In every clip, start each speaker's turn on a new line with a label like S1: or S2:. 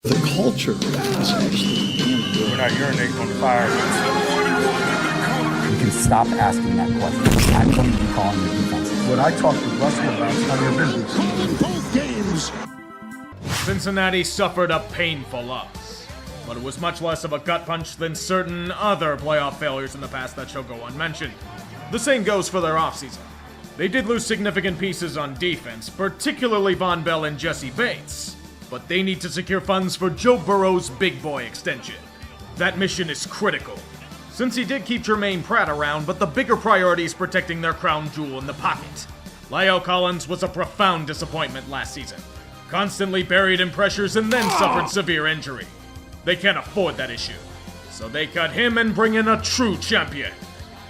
S1: The culture is actually damn good.
S2: We're not urinating on fire.
S3: You can stop asking that question. I'm going to be calling your defense.
S4: What I talked to Russell about is none of your business.
S1: Both games.
S5: Cincinnati suffered a painful loss, but it was much less of a gut punch than certain other playoff failures in the past that shall go unmentioned. The same goes for their offseason. They did lose significant pieces on defense, particularly Von Bell and Jesse Bates, but they need to secure funds for Joe Burrow's big boy extension. That mission is critical, since he did keep Jermaine Pratt around, but the bigger priority is protecting their crown jewel in the pocket. La'el Collins was a profound disappointment last season, constantly buried in pressures and then suffered severe injury. They can't afford that issue, so they cut him and bring in a true champion.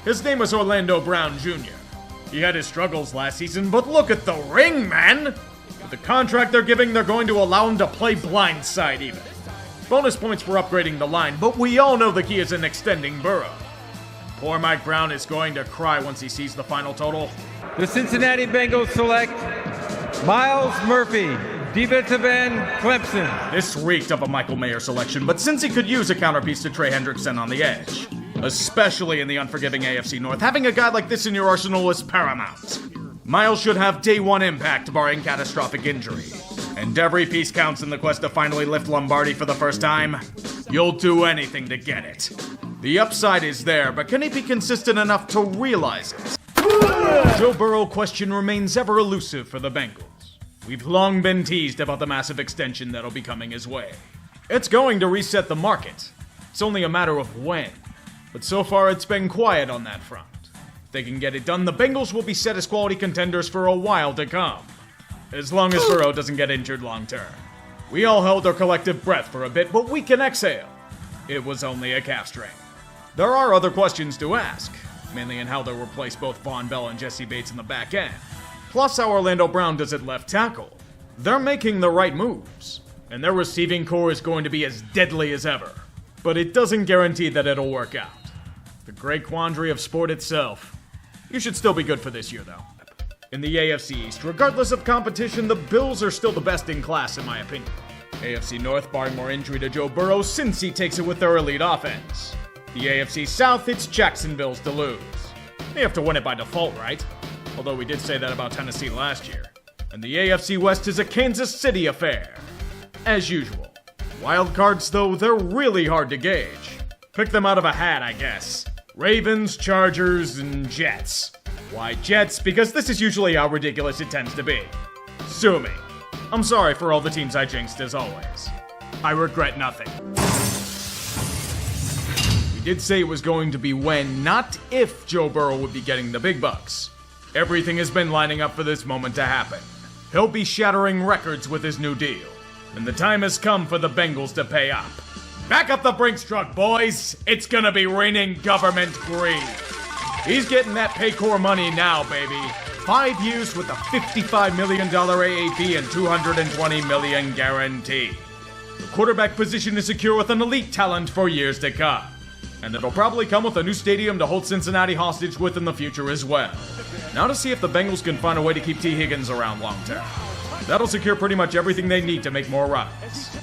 S5: His name is Orlando Brown Jr. He had his struggles last season, but look at the ring, man! With the contract they're giving, they're going to allow him to play blindside even. Bonus points for upgrading the line, but we all know the key is in extending Burrow. Poor Mike Brown is going to cry once he sees the final total.
S6: The Cincinnati Bengals select Myles Murphy, defensive end, Clemson.
S5: This reeked of a Michael Mayer selection, but since he could use a counterpiece to Trey Hendrickson on the edge, especially in the unforgiving AFC North, having a guy like this in your arsenal is paramount. Myles should have day one impact barring catastrophic injury, and every piece counts in the quest to finally lift Lombardi for the first time. You'll do anything to get it. The upside is there, but can he be consistent enough to realize it? Joe Burrow question remains ever elusive for the Bengals. We've long been teased about the massive extension that'll be coming his way. It's going to reset the market. It's only a matter of when. But so far it's been quiet on that front. If they can get it done, the Bengals will be set as quality contenders for a while to come. As long as Burrow doesn't get injured long term. We all held our collective breath for a bit, but we can exhale. It was only a calf strain. There are other questions to ask, mainly in how they'll replace both Von Bell and Jesse Bates in the back end. Plus how Orlando Brown does at left tackle. They're making the right moves, and their receiving core is going to be as deadly as ever. But it doesn't guarantee that it'll work out. The great quandary of sport itself. You should still be good for this year, though. In the AFC East, regardless of competition, the Bills are still the best in class, in my opinion. AFC North, barring more injury to Joe Burrow, Cincy takes it with their elite offense. The AFC South, it's Jacksonville's to lose. They have to win it by default, right? Although we did say that about Tennessee last year. And the AFC West is a Kansas City affair. As usual. Wild cards, though, they're really hard to gauge. Pick them out of a hat, I guess. Ravens, Chargers, and Jets. Why Jets? Because this is usually how ridiculous it tends to be. Sue me. I'm sorry for all the teams I jinxed as always. I regret nothing. We did say it was going to be when, not if, Joe Burrow would be getting the big bucks. Everything has been lining up for this moment to happen. He'll be shattering records with his new deal. And the time has come for the Bengals to pay up. Back up the Brinks truck, boys! It's gonna be raining government greed. He's getting that Paycor money now, baby. 5 years with a $55 million AAP and $220 million guarantee. The quarterback position is secure with an elite talent for years to come. And it'll probably come with a new stadium to hold Cincinnati hostage with in the future as well. Now to see if the Bengals can find a way to keep T. Higgins around long term. That'll secure pretty much everything they need to make more runs.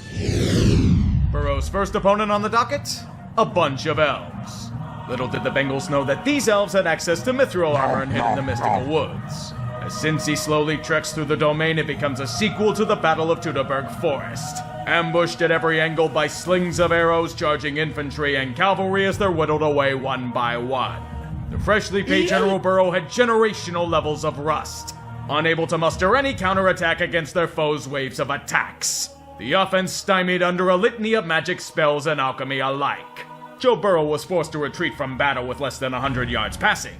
S5: Burrow's first opponent on the docket? A bunch of elves. Little did the Bengals know that these elves had access to mithril armor and hid in the mystical woods. As Cincy slowly treks through the domain, it becomes a sequel to the Battle of Teutoburg Forest. Ambushed at every angle by slings of arrows, charging infantry and cavalry as they're whittled away one by one. The freshly paid General Burrow had generational levels of rust, unable to muster any counterattack against their foes' waves of attacks. The offense stymied under a litany of magic spells and alchemy alike. Joe Burrow was forced to retreat from battle with less than 100 yards passing,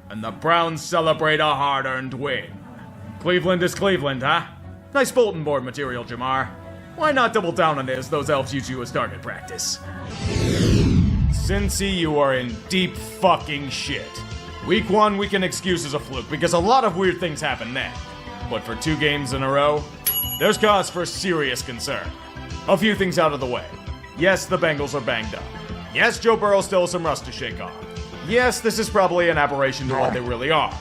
S5: and the Browns celebrate a hard-earned win. Cleveland is Cleveland, huh? Nice bulletin board material, Jamar. Why not double down on it as those elves use you as target practice? Cincy, you are in deep fucking shit. Week 1 we can excuse as a fluke because a lot of weird things happen then. But for 2 games in a row, there's cause for serious concern. A few things out of the way. Yes, the Bengals are banged up. Yes, Joe Burrow still has some rust to shake off. Yes, this is probably an aberration to what they really are.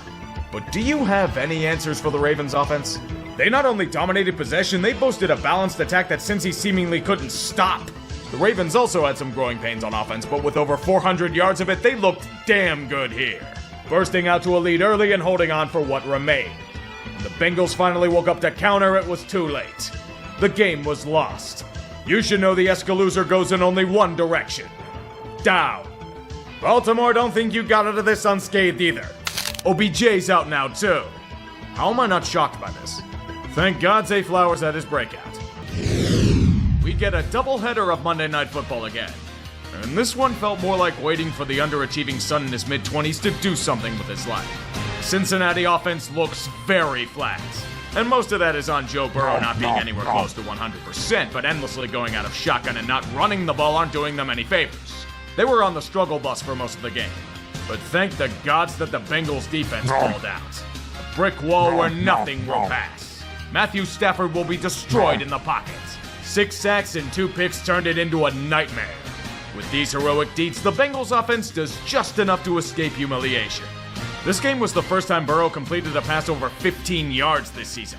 S5: But do you have any answers for the Ravens offense? They not only dominated possession, they boasted a balanced attack that Cincy seemingly couldn't stop. The Ravens also had some growing pains on offense, but with over 400 yards of it, they looked damn good here. Bursting out to a lead early and holding on for what remained. When the Bengals finally woke up to counter, it was too late. The game was lost. You should know the Escalooser goes in only one direction. Down. Baltimore don't think you got out of this unscathed either. OBJ's out now too. How am I not shocked by this? Thank God Zay Flowers had his breakout. We get a doubleheader of Monday Night Football again. And this one felt more like waiting for the underachieving son in his mid-20s to do something with his life. Cincinnati offense looks very flat. And most of that is on Joe Burrow not being anywhere close to 100%, but endlessly going out of shotgun and not running the ball aren't doing them any favors. They were on the struggle bus for most of the game. But thank the gods that the Bengals defense called out. A brick wall where nothing will pass. Matthew Stafford will be destroyed in the pocket. 6 sacks and 2 picks turned it into a nightmare. With these heroic deeds, the Bengals offense does just enough to escape humiliation. This game was the first time Burrow completed a pass over 15 yards this season.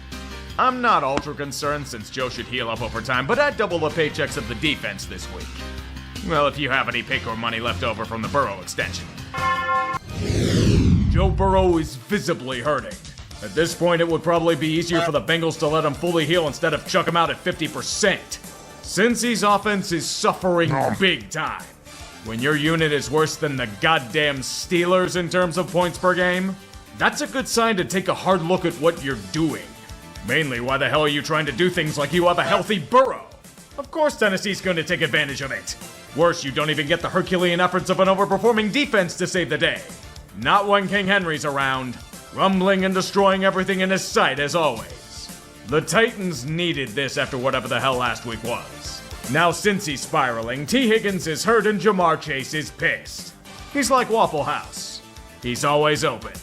S5: I'm not ultra concerned since Joe should heal up over time, but I'd double the paychecks of the defense this week. Well, if you have any pick or money left over from the Burrow extension. Joe Burrow is visibly hurting. At this point, it would probably be easier for the Bengals to let him fully heal instead of chuck him out at 50%. Cincy's offense is suffering big time. When your unit is worse than the goddamn Steelers in terms of points per game, that's a good sign to take a hard look at what you're doing. Mainly, why the hell are you trying to do things like you have a healthy Burrow? Of course Tennessee's going to take advantage of it. Worse, you don't even get the Herculean efforts of an overperforming defense to save the day. Not when King Henry's around, rumbling and destroying everything in his sight as always. The Titans needed this after whatever the hell last week was. Now Cincy's spiraling, T. Higgins is hurt, and Jamar Chase is pissed. He's like Waffle House. He's always open.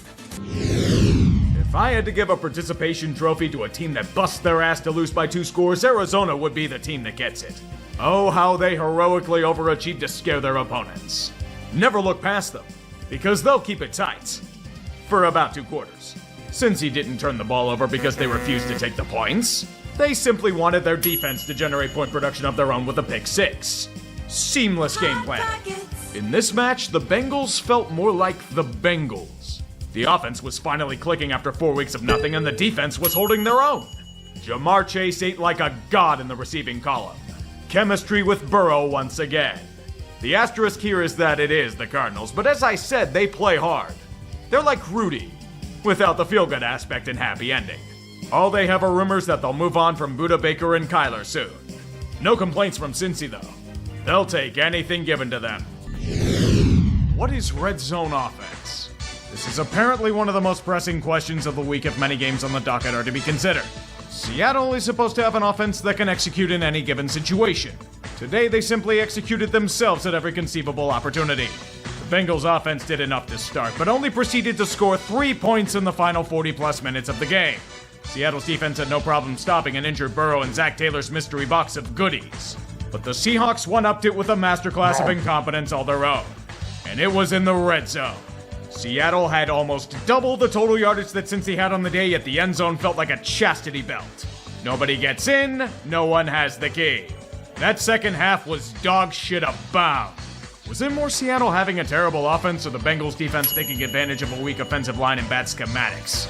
S5: If I had to give a participation trophy to a team that busts their ass to lose by 2 scores, Arizona would be the team that gets it. Oh, how they heroically overachieved to scare their opponents. Never look past them, because they'll keep it tight. For about 2 quarters. Cincy didn't turn the ball over because they refused to take the points. They simply wanted their defense to generate point production of their own with a pick 6. Seamless game planning. In this match, the Bengals felt more like the Bengals. The offense was finally clicking after 4 weeks of nothing, and the defense was holding their own. Jamar Chase ate like a god in the receiving column. Chemistry with Burrow once again. The asterisk here is that it is the Cardinals, but as I said, they play hard. They're like Rudy, without the feel-good aspect and happy ending. All they have are rumors that they'll move on from Buda Baker and Kyler soon. No complaints from Cincy though. They'll take anything given to them. What is red zone offense? This is apparently one of the most pressing questions of the week if many games on the docket are to be considered. Seattle is supposed to have an offense that can execute in any given situation. Today they simply executed themselves at every conceivable opportunity. The Bengals offense did enough to start, but only proceeded to score 3 points in the final 40-plus minutes of the game. Seattle's defense had no problem stopping an injured Burrow and Zach Taylor's mystery box of goodies. But the Seahawks one-upped it with a masterclass of incompetence all their own. And it was in the red zone. Seattle had almost double the total yardage that Cincy had on the day, yet the end zone felt like a chastity belt. Nobody gets in, no one has the key. That second half was dog shit abound. Was it more Seattle having a terrible offense or the Bengals defense taking advantage of a weak offensive line and bad schematics?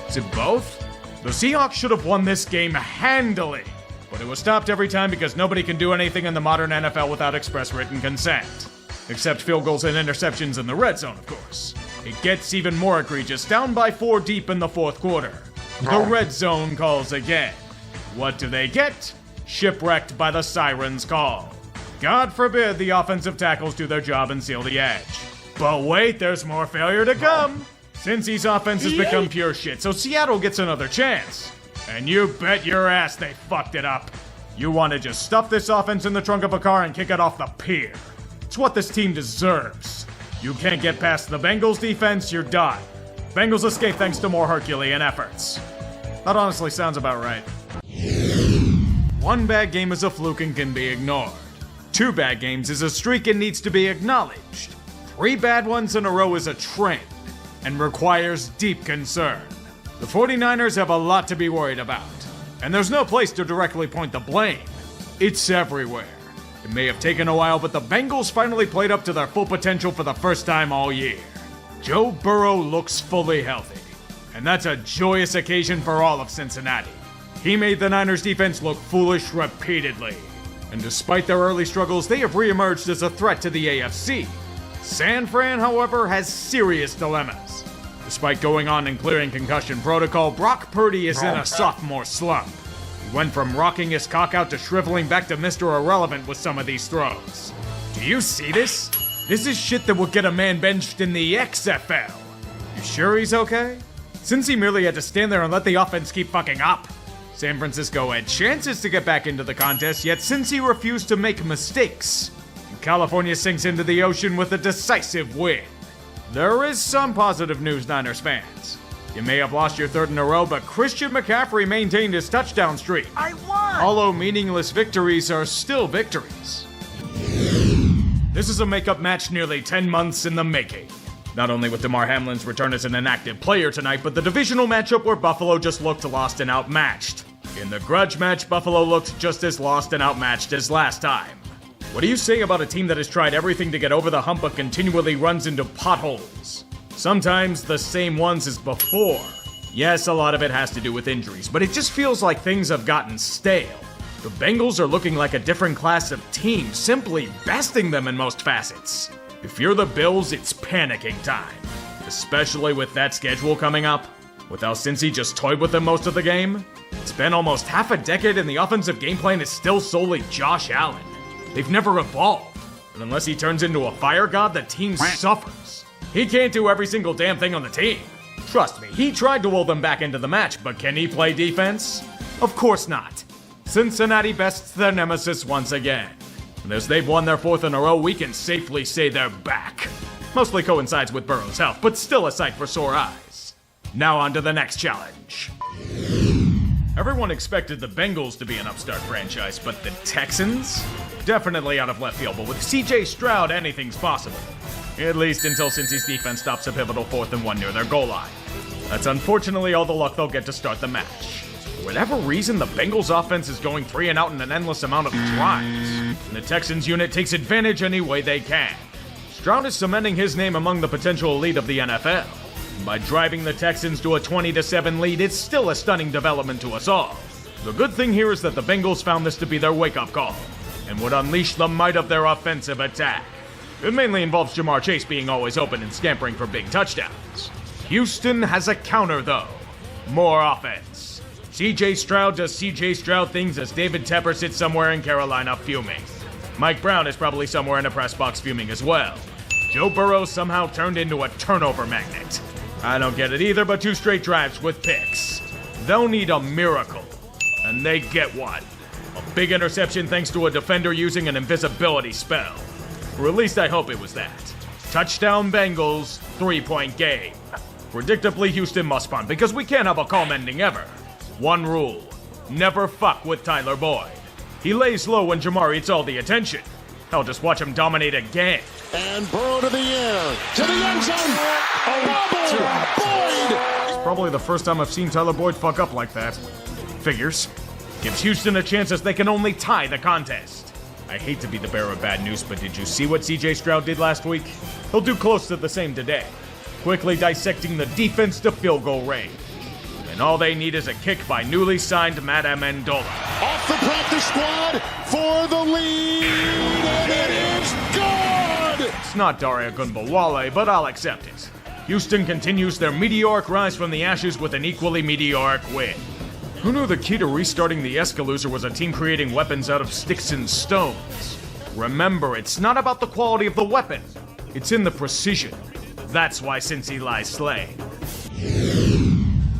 S5: Is it both? The Seahawks should have won this game handily, but it was stopped every time because nobody can do anything in the modern NFL without express written consent. Except field goals and interceptions in the red zone, of course. It gets even more egregious, down by 4 deep in the 4th quarter. The red zone calls again. What do they get? Shipwrecked by the siren's call. God forbid the offensive tackles do their job and seal the edge. But wait, there's more failure to come. Cincy's offense has become pure shit, so Seattle gets another chance. And you bet your ass they fucked it up. You want to just stuff this offense in the trunk of a car and kick it off the pier. It's what this team deserves. You can't get past the Bengals defense, you're done. Bengals escape thanks to more Herculean efforts. That honestly sounds about right. 1 bad game is a fluke and can be ignored. 2 bad games is a streak and needs to be acknowledged. 3 bad ones in a row is a trend and requires deep concern. The 49ers have a lot to be worried about, and there's no place to directly point the blame. It's everywhere. It may have taken a while, but the Bengals finally played up to their full potential for the first time all year. Joe Burrow looks fully healthy, and that's a joyous occasion for all of Cincinnati. He made the Niners defense look foolish repeatedly, and despite their early struggles, they have reemerged as a threat to the AFC. San Fran, however, has serious dilemmas. Despite going on and clearing concussion protocol, Brock Purdy is in a sophomore slump. He went from rocking his cock out to shriveling back to Mr. Irrelevant with some of these throws. Do you see this? This is shit that will get a man benched in the XFL. You sure he's okay? Since he merely had to stand there and let the offense keep fucking up. San Francisco had chances to get back into the contest, yet since he refused to make mistakes, California sinks into the ocean with a decisive win. There is some positive news, Niners fans. You may have lost your third in a row, but Christian McCaffrey maintained his touchdown streak.
S2: I won!
S5: Although meaningless victories are still victories. This is a makeup match nearly 10 months in the making. Not only with DeMar Hamlin's return as an inactive player tonight, but the divisional matchup where Buffalo just looked lost and outmatched. In the grudge match, Buffalo looked just as lost and outmatched as last time. What do you say about a team that has tried everything to get over the hump but continually runs into potholes? Sometimes the same ones as before. Yes, a lot of it has to do with injuries, but it just feels like things have gotten stale. The Bengals are looking like a different class of team, simply besting them in most facets. If you're the Bills, it's panicking time. Especially with that schedule coming up. With how Cincy just toyed with them most of the game. It's been almost half a decade and the offensive game plan is still solely Josh Allen. They've never evolved. And unless he turns into a fire god, the team suffers. He can't do every single damn thing on the team. Trust me, he tried to will them back into the match, but can he play defense? Of course not. Cincinnati bests their nemesis once again. And as they've won their fourth in a row, we can safely say they're back. Mostly coincides with Burrow's health, but still a sight for sore eyes. Now on to the next challenge. Everyone expected the Bengals to be an upstart franchise, but the Texans? Definitely out of left field, but with CJ Stroud, anything's possible. At least until Cincy's defense stops a pivotal 4th and 1 near their goal line. That's unfortunately all the luck they'll get to start the match. For whatever reason, the Bengals offense is going 3 and out in an endless amount of drives. And the Texans unit takes advantage any way they can. Stroud is cementing his name among the potential elite of the NFL. By driving the Texans to a 20-7 lead, it's still a stunning development to us all. The good thing here is that the Bengals found this to be their wake-up call, and would unleash the might of their offensive attack. It mainly involves Jamar Chase being always open and scampering for big touchdowns. Houston has a counter, though. More offense. CJ Stroud does CJ Stroud things as David Tepper sits somewhere in Carolina fuming. Mike Brown is probably somewhere in a press box fuming as well. Joe Burrow somehow turned into a turnover magnet. I don't get it either, but 2 straight drives with picks. They'll need a miracle, and they get one. A big interception thanks to a defender using an invisibility spell. Or at least I hope it was that. Touchdown Bengals, 3-point game. Predictably, Houston must punt because we can't have a calm ending ever. One rule, never fuck with Tyler Boyd. He lays low when Jamar eats all the attention. Hell, just watch him dominate again.
S2: And Burrow to the air, to the end zone. Boyd!
S5: It's probably the first time I've seen Tyler Boyd fuck up like that. Figures. Gives Houston a chance as they can only tie the contest. I hate to be the bearer of bad news, but did you see what CJ Stroud did last week? He'll do close to the same today. Quickly dissecting the defense to field goal range. And all they need is a kick by newly signed Matt Amendola.
S2: Off the practice squad for the lead, and it is good!
S5: It's not Daria Gunbawale, but I'll accept it. Houston continues their meteoric rise from the ashes with an equally meteoric win. Who knew the key to restarting the Escalooser was a team creating weapons out of sticks and stones? Remember, it's not about the quality of the weapon. It's in the precision. That's why Cincy lies slain.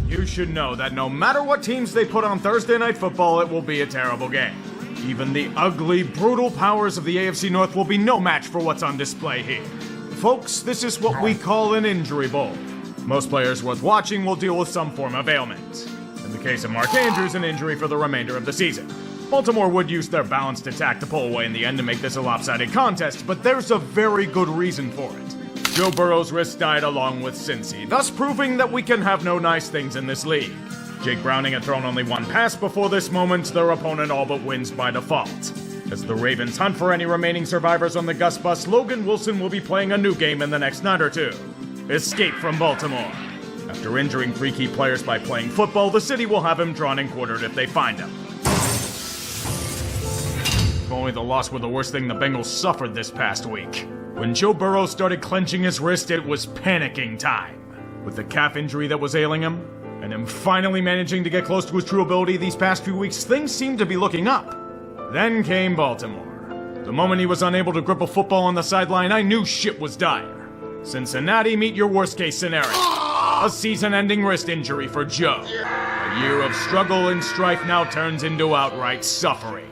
S5: You should know that no matter what teams they put on Thursday Night Football, it will be a terrible game. Even the ugly, brutal powers of the AFC North will be no match for what's on display here. Folks, this is what we call an injury bowl. Most players worth watching will deal with some form of ailment. In the case of Mark Andrews, an injury for the remainder of the season. Baltimore would use their balanced attack to pull away in the end to make this a lopsided contest, but there's a very good reason for it. Joe Burrow's wrist died along with Cincy, thus proving that we can have no nice things in this league. Jake Browning had thrown only one pass before this moment, their opponent all but wins by default. As the Ravens hunt for any remaining survivors on the Gus Bus, Logan Wilson will be playing a new game in the next night or two. Escape from Baltimore. After injuring 3 key players by playing football, the city will have him drawn and quartered if they find him. If only the loss were the worst thing the Bengals suffered this past week. When Joe Burrow started clenching his wrist, it was panicking time. With the calf injury that was ailing him, and him finally managing to get close to his true ability these past few weeks, things seemed to be looking up. Then came Baltimore. The moment he was unable to grip a football on the sideline, I knew shit was dire. Cincinnati, meet your worst case scenario. A season-ending wrist injury for Joe. A year of struggle and strife now turns into outright suffering.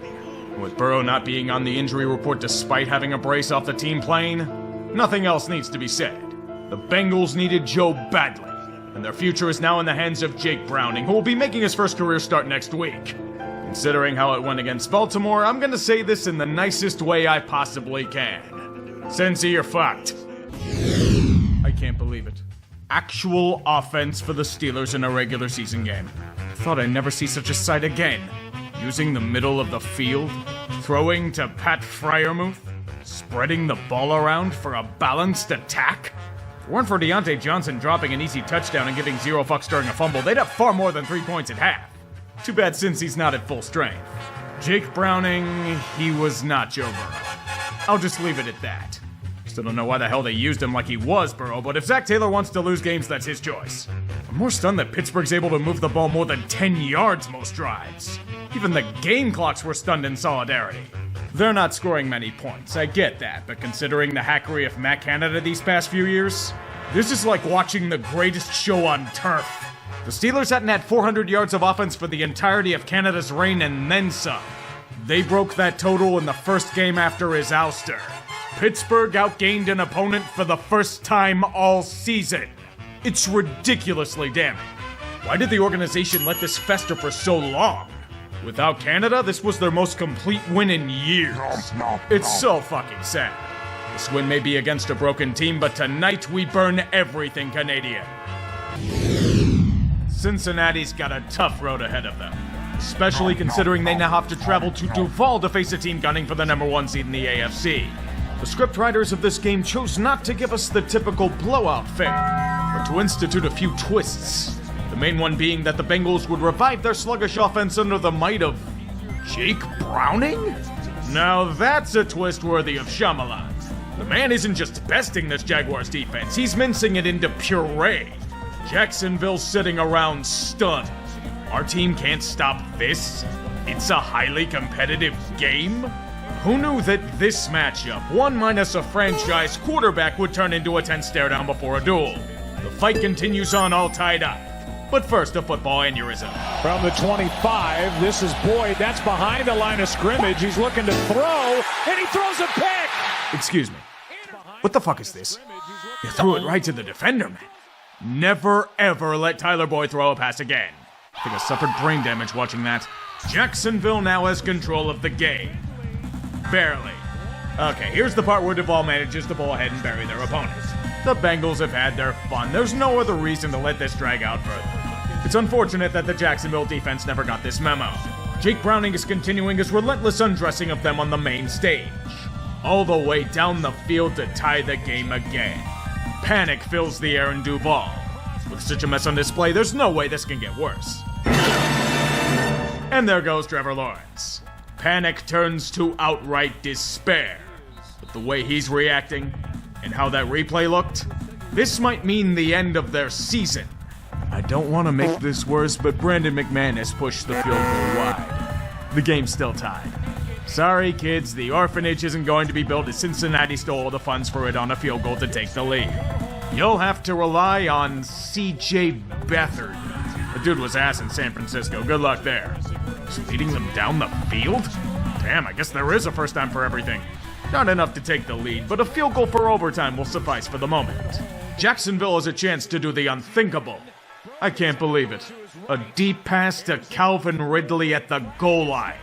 S5: With Burrow not being on the injury report despite having a brace off the team plane, nothing else needs to be said. The Bengals needed Joe badly, and their future is now in the hands of Jake Browning, who will be making his first career start next week. Considering how it went against Baltimore, I'm gonna say this in the nicest way I possibly can. Cincy, you're fucked. I can't believe it. Actual offense for the Steelers in a regular season game. Thought I'd never see such a sight again. Using the middle of the field, throwing to Pat Freiermuth, spreading the ball around for a balanced attack. If it weren't for Deontay Johnson dropping an easy touchdown and giving 0 fucks during a fumble, they'd have far more than 3 points at half. Too bad Cincy's not at full strength. Jake Browning, he was not Joe Burrow. I'll just leave it at that. Still don't know why the hell they used him like he was Burrow, but if Zach Taylor wants to lose games, that's his choice. I'm more stunned that Pittsburgh's able to move the ball more than 10 yards most drives. Even the game clocks were stunned in solidarity. They're not scoring many points, I get that, but considering the hackery of Matt Canada these past few years, this is like watching the greatest show on turf. The Steelers hadn't had 400 yards of offense for the entirety of Canada's reign and then some. They broke that total in the first game after his ouster. Pittsburgh outgained an opponent for the first time all season. It's ridiculously damning. Why did the organization let this fester for so long? Without Canada, this was their most complete win in years. It's so fucking sad. This win may be against a broken team, but tonight we burn everything Canadian. Cincinnati's got a tough road ahead of them, especially considering they now have to travel to Duval to face a team gunning for the #1 seed in the AFC. The scriptwriters of this game chose not to give us the typical blowout fare, but to institute a few twists. The main one being that the Bengals would revive their sluggish offense under the might of Jake Browning? Now that's a twist worthy of Shyamalan. The man isn't just besting this Jaguars defense, he's mincing it into puree. Jacksonville's sitting around stunned. Our team can't stop this? It's a highly competitive game? Who knew that this matchup, one minus a franchise quarterback, would turn into a tense stare down before a duel? The fight continues on all tied up. But first, a football aneurysm.
S7: From the 25, this is Boyd. That's behind the line of scrimmage. He's looking to throw, and he throws a pick!
S5: Excuse me. What the fuck is this? You threw it right to the defender, man. Never, ever let Tyler Boyd throw a pass again. I think I suffered brain damage watching that. Jacksonville now has control of the game. Barely. Okay, here's the part where Duval manages to pull ahead and bury their opponents. The Bengals have had their fun. There's no other reason to let this drag out further. It's unfortunate that the Jacksonville defense never got this memo. Jake Browning is continuing his relentless undressing of them on the main stage. All the way down the field to tie the game again. Panic fills the air in Duval. With such a mess on display, there's no way this can get worse. And there goes Trevor Lawrence. Panic turns to outright despair. With the way he's reacting, and how that replay looked, this might mean the end of their season. I don't want to make this worse, but Brandon McManus pushed the field goal wide. The game's still tied. Sorry, kids, the orphanage isn't going to be built as Cincinnati stole all the funds for it on a field goal to take the lead. You'll have to rely on C.J. Beathard. The dude was ass in San Francisco. Good luck there. Just leading them down the field? Damn, I guess there is a first time for everything. Not enough to take the lead, but a field goal for overtime will suffice for the moment. Jacksonville has a chance to do the unthinkable. I can't believe it. A deep pass to Calvin Ridley at the goal line.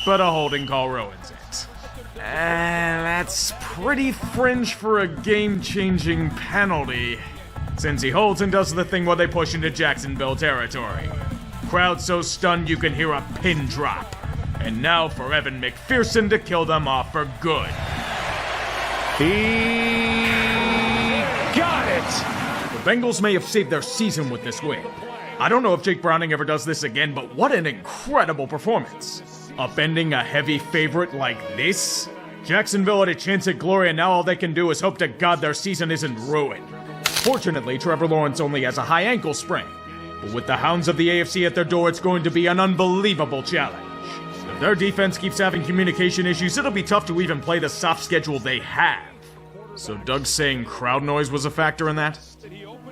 S5: But a holding call ruins it. That's pretty fringe for a game-changing penalty. Cincy holds and does the thing where they push into Jacksonville territory. Crowd so stunned you can hear a pin drop. And now for Evan McPherson to kill them off for good.
S7: He got it!
S5: The Bengals may have saved their season with this win. I don't know if Jake Browning ever does this again, but what an incredible performance. Upending a heavy favorite like this? Jacksonville had a chance at glory, and now all they can do is hope to God their season isn't ruined. Fortunately, Trevor Lawrence only has a high ankle sprain. But with the hounds of the AFC at their door, it's going to be an unbelievable challenge. If their defense keeps having communication issues, it'll be tough to even play the soft schedule they have. So Doug's saying crowd noise was a factor in that?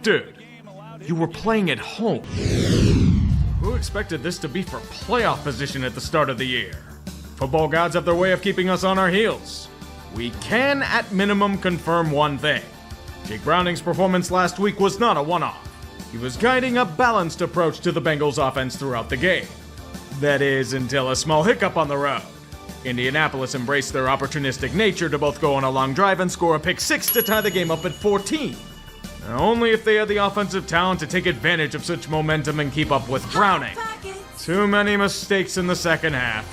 S5: Dude, you were playing at home. Who expected this to be for playoff position at the start of the year? Football gods have their way of keeping us on our heels. We can, at minimum, confirm one thing. Jake Browning's performance last week was not a one-off. He was guiding a balanced approach to the Bengals offense throughout the game. That is, until a small hiccup on the road. Indianapolis embraced their opportunistic nature to both go on a long drive and score a pick six to tie the game up at 14. Now, only if they had the offensive talent to take advantage of such momentum and keep up with Browning. Too many mistakes in the second half.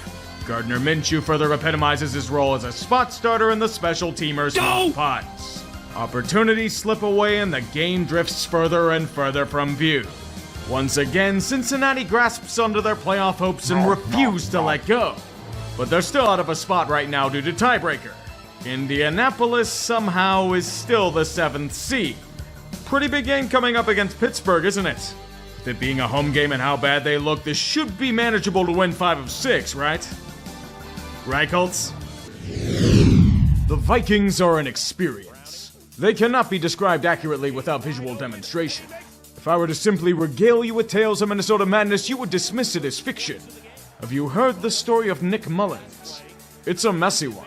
S5: Gardner Minshew further epitomizes his role as a spot starter and the special teamers who punts. Opportunities slip away and the game drifts further and further from view. Once again, Cincinnati grasps onto their playoff hopes and refuse to let go. But they're still out of a spot right now due to tiebreaker. Indianapolis somehow is still the 7th seed. Pretty big game coming up against Pittsburgh, isn't it? With it being a home game and how bad they look, this should be manageable to win 5 of 6, right? Right, Colts? The Vikings are an experience. They cannot be described accurately without visual demonstration. If I were to simply regale you with tales of Minnesota madness, you would dismiss it as fiction. Have you heard the story of Nick Mullins? It's a messy one.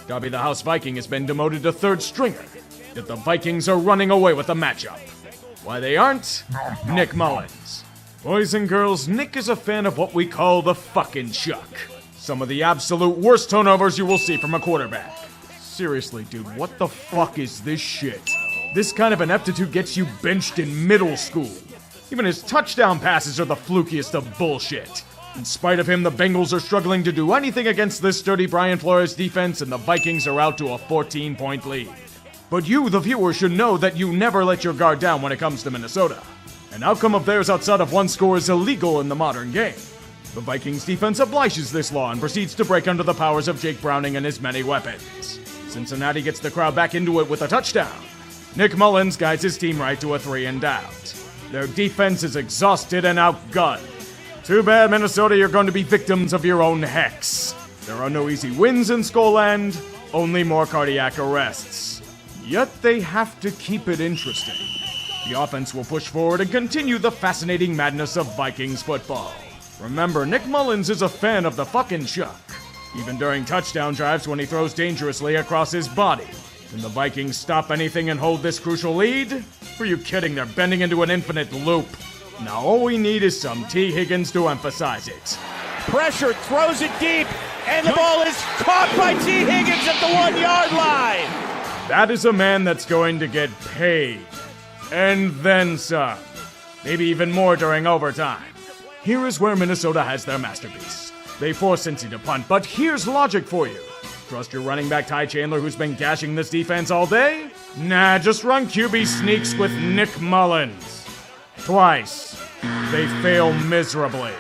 S5: Dobby the House Viking has been demoted to third stringer, yet the Vikings are running away with the matchup. Why they aren't? Nick Mullins. Boys and girls, Nick is a fan of what we call the fucking chuck. Some of the absolute worst turnovers you will see from a quarterback. Seriously, dude, what the fuck is this shit? This kind of ineptitude gets you benched in middle school. Even his touchdown passes are the flukiest of bullshit. In spite of him, the Bengals are struggling to do anything against this sturdy Brian Flores defense, and the Vikings are out to a 14-point lead. But you, the viewer, should know that you never let your guard down when it comes to Minnesota. An outcome of theirs outside of one score is illegal in the modern game. The Vikings defense obliges this law and proceeds to break under the powers of Jake Browning and his many weapons. Cincinnati gets the crowd back into it with a touchdown. Nick Mullins guides his team right to a 3 and out. Their defense is exhausted and outgunned. Too bad, Minnesota, you're going to be victims of your own hex. There are no easy wins in Skullland, only more cardiac arrests. Yet they have to keep it interesting. The offense will push forward and continue the fascinating madness of Vikings football. Remember, Nick Mullins is a fan of the fucking chuck. Even during touchdown drives when he throws dangerously across his body. Can the Vikings stop anything and hold this crucial lead? Are you kidding? They're bending into an infinite loop. Now all we need is some T. Higgins to emphasize it.
S8: Pressure, throws it deep, and the ball is caught by T. Higgins at the 1-yard line.
S5: That is a man that's going to get paid. And then some. Maybe even more during overtime. Here is where Minnesota has their masterpiece. They force Cincy to punt, but here's logic for you. Trust your running back Ty Chandler, who's been gashing this defense all day? Nah, just run QB sneaks with Nick Mullins. Twice. They fail miserably.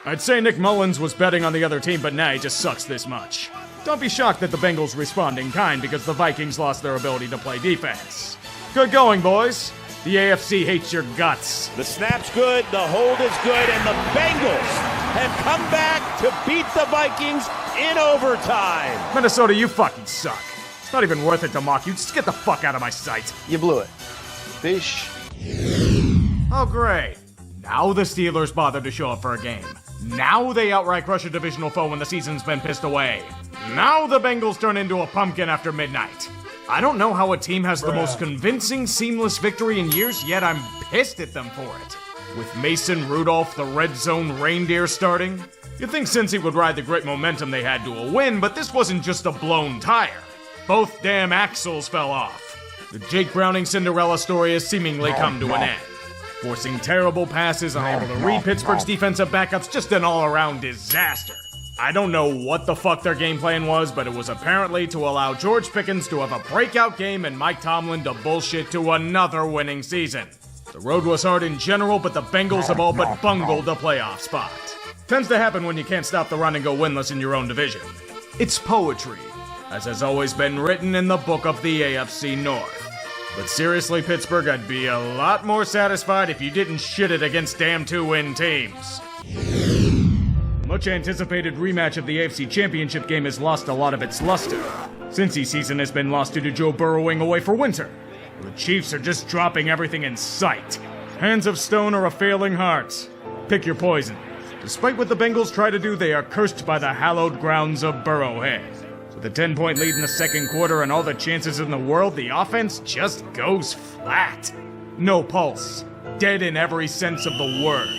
S5: I'd say Nick Mullins was betting on the other team, but nah, he just sucks this much. Don't be shocked that the Bengals respond in kind because the Vikings lost their ability to play defense. Good going, boys. The AFC hates your guts.
S8: The snap's good, the hold is good, and the Bengals have come back to beat the Vikings in overtime.
S5: Minnesota, you fucking suck. It's not even worth it to mock you. Just get the fuck out of my sight.
S8: You blew it. Fish.
S5: Oh, great. Now the Steelers bothered to show up for a game. Now they outright crush a divisional foe when the season's been pissed away. Now the Bengals turn into a pumpkin after midnight. I don't know how a team has the most convincing, seamless victory in years, yet I'm pissed at them for it. With Mason Rudolph, the red zone reindeer, starting? You'd think Cincy would ride the great momentum they had to a win, but this wasn't just a blown tire. Both damn axles fell off. The Jake Browning Cinderella story has seemingly come to an end. Forcing terrible passes, unable to read Pittsburgh's defensive backups, just an all-around disaster. I don't know what the fuck their game plan was, but it was apparently to allow George Pickens to have a breakout game and Mike Tomlin to bullshit to another winning season. The road was hard in general, but the Bengals have all but bungled a playoff spot. Tends to happen when you can't stop the run and go winless in your own division. It's poetry, as has always been written in the book of the AFC North. But seriously, Pittsburgh, I'd be a lot more satisfied if you didn't shit it against damn 2-win teams. Much anticipated rematch of the AFC Championship game has lost a lot of its luster. Cincy's season has been lost due to Joe burrowing away for winter. The Chiefs are just dropping everything in sight. Hands of stone or a failing heart. Pick your poison. Despite what the Bengals try to do, they are cursed by the hallowed grounds of Burrowhead. With a 10-point lead in the second quarter and all the chances in the world, the offense just goes flat. No pulse. Dead in every sense of the word.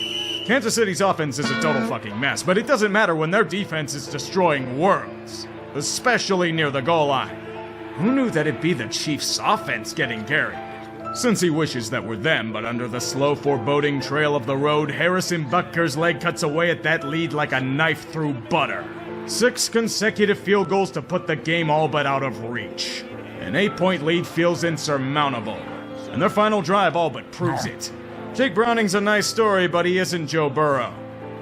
S5: Kansas City's offense is a total fucking mess, but it doesn't matter when their defense is destroying worlds. Especially near the goal line. Who knew that it'd be the Chiefs' offense getting carried? Cincy wishes that were them, but under the slow, foreboding trail of the road, Harrison Butker's leg cuts away at that lead like a knife through butter. 6 consecutive field goals to put the game all but out of reach. An 8-point lead feels insurmountable, and their final drive all but proves it. Jake Browning's a nice story, but he isn't Joe Burrow.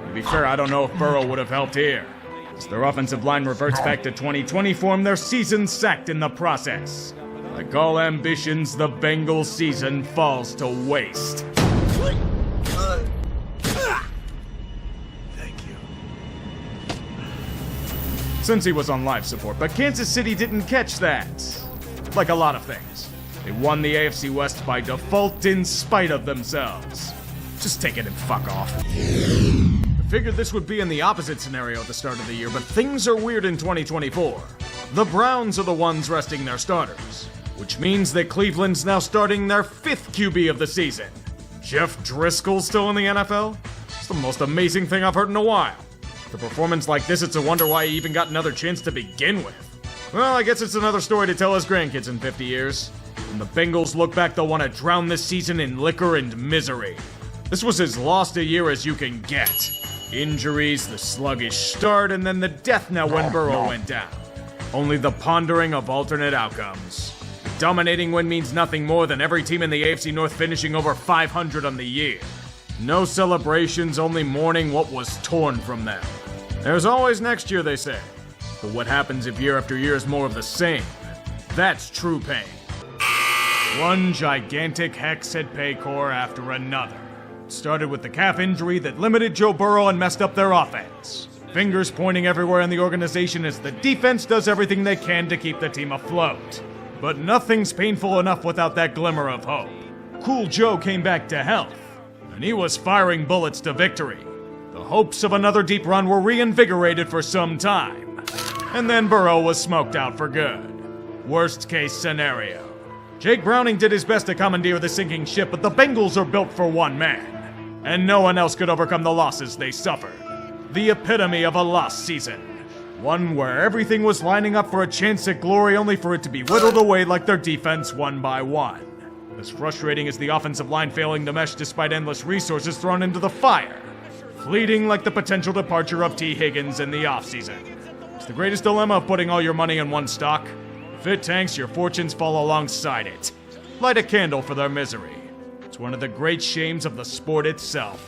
S5: To be fair, I don't know if Burrow would have helped here. As their offensive line reverts back to 2020 form, their season sacked in the process. Like all ambitions, the Bengals season falls to waste. Thank you. Cincy was on life support, but Kansas City didn't catch that. Like a lot of things. They won the AFC West by default in spite of themselves. Just take it and fuck off. I figured this would be in the opposite scenario at the start of the year, but things are weird in 2024. The Browns are the ones resting their starters, which means that Cleveland's now starting their 5th QB of the season. Jeff Driscoll's still in the NFL? It's the most amazing thing I've heard in a while. With a performance like this, it's a wonder why he even got another chance to begin with. Well, I guess it's another story to tell his grandkids in 50 years. When the Bengals look back, they'll want to drown this season in liquor and misery. This was as lost a year as you can get. Injuries, the sluggish start, and then the death knell when Burrow went down. Only the pondering of alternate outcomes. A dominating win means nothing more than every team in the AFC North finishing over 500 on the year. No celebrations, only mourning what was torn from them. There's always next year, they say. But what happens if year after year is more of the same? That's true pain. One gigantic hexed paycore after another. It started with the calf injury that limited Joe Burrow and messed up their offense. Fingers pointing everywhere in the organization as the defense does everything they can to keep the team afloat. But nothing's painful enough without that glimmer of hope. Cool Joe came back to health, and he was firing bullets to victory. The hopes of another deep run were reinvigorated for some time. And then Burrow was smoked out for good. Worst case scenario. Jake Browning did his best to commandeer the sinking ship, but the Bengals are built for one man. And no one else could overcome the losses they suffered. The epitome of a lost season. One where everything was lining up for a chance at glory only for it to be whittled away like their defense one by one. As frustrating as the offensive line failing to mesh despite endless resources thrown into the fire. Fleeting like the potential departure of T. Higgins in the offseason. It's the greatest dilemma of putting all your money in one stock. If it tanks, your fortunes fall alongside it. Light a candle for their misery. It's one of the great shames of the sport itself.